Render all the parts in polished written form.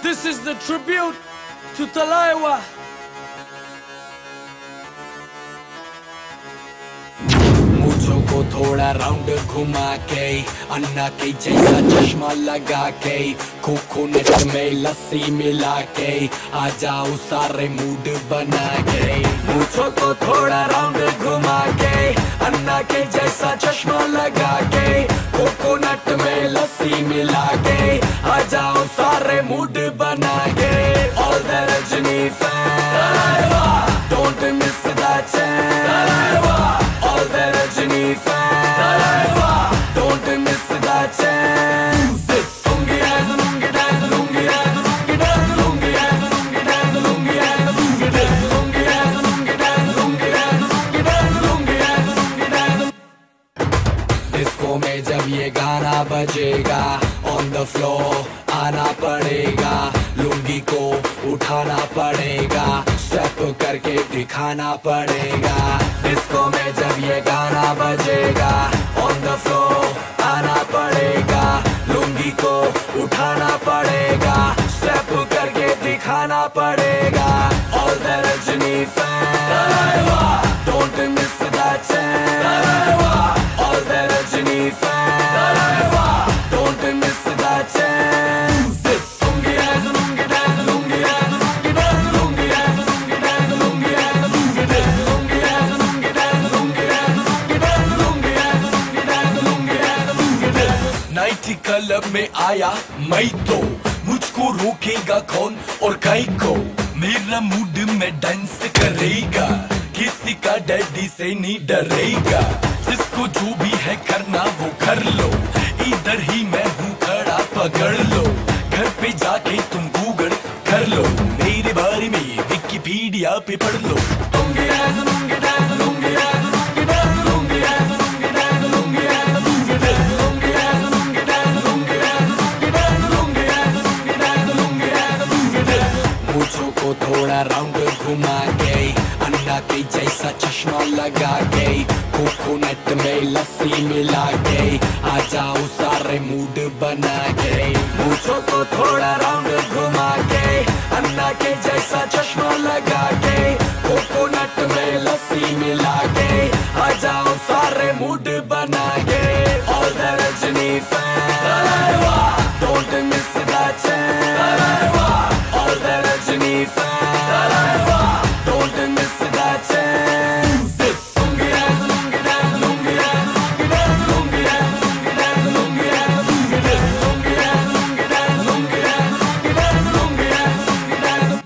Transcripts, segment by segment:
This is the tribute to Talaiwa. मूंछों को थोड़ा round घुमा के, अन्ना के जैसा चश्मा लगा के, कोकोनट में लस्सी मिला के, आ जाओ सारे मूड बना के। मूंछों को थोड़ा राउंड घुमा के, अन्ना के जैसा चश्मा लगा के, कोकोनट में लस्सी मिला के, आ जाओ सारे मूड बना के। All the Rajini fans, don't miss that chance. All the Rajini fans, don't miss that chance. Lungi dance, lungi dance, lungi dance, lungi dance, lungi dance, lungi dance, lungi dance, lungi dance, lungi dance, lungi dance, lungi dance, lungi dance, lungi dance, lungi dance. Disco में जब ये गाना बजेगा, on the floor आना पड़ेगा, लुंगी को उठाना पड़ेगा, स्टेप करके दिखाना पड़ेगा। डिस्को में जब ये गाना बजेगा, ऑन द फ्लोर आना पड़ेगा, लुंगी को उठाना पड़ेगा, स्टेप करके दिखाना पड़ेगा। All the Rajni fan, don't miss that chance. All the Rajni fan, don't miss that chance. Night club में आया मैं तो, मुझको रोकेगा कौन और काई को। मेरा मूड में डांस करेगा, किसी का डैडी से नहीं डरेगा। जिसको जो भी है करना वो कर लो, इधर ही मैं हूँ खड़ा पकड़ लो। घर पे जाके तुम गूगल कर लो, मेरे बारे में विकिपीडिया पे पढ़ लो। Lungi dance, lungi dance, lungi dance, lungi dance, lungi dance, lungi dance, lungi dance, lungi dance, lungi dance, lungi dance, lungi dance, lungi dance, lungi dance, lungi dance, lungi dance, lungi dance. मूंछों को थोड़ा राउंड घुमा के, अन्ना के जैसा चश्मा लगा के, कोकोनट में लस्सी मिला के, आ जाओ सारे मूड बना के। मूंछों को थोड़ा राउंड घुमा के, अन्ना के जैसा चश्मा लगा के, कोकोनट में लस्सी मिला के, आ जाओ सारे मूड बना के। All the Rajni fan, don't miss that chance. All the Rajni fan, don't miss that chance. Lungi dance, lungi dance, lungi dance, lungi dance, lungi dance, lungi dance, lungi dance, lungi dance, lungi dance, lungi dance, lungi dance, lungi dance, lungi dance, lungi dance.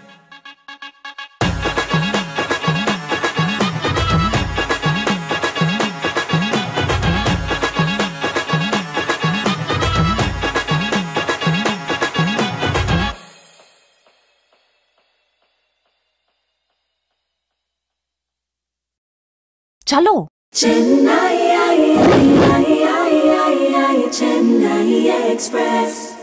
चलो Chennai, Chennai Express.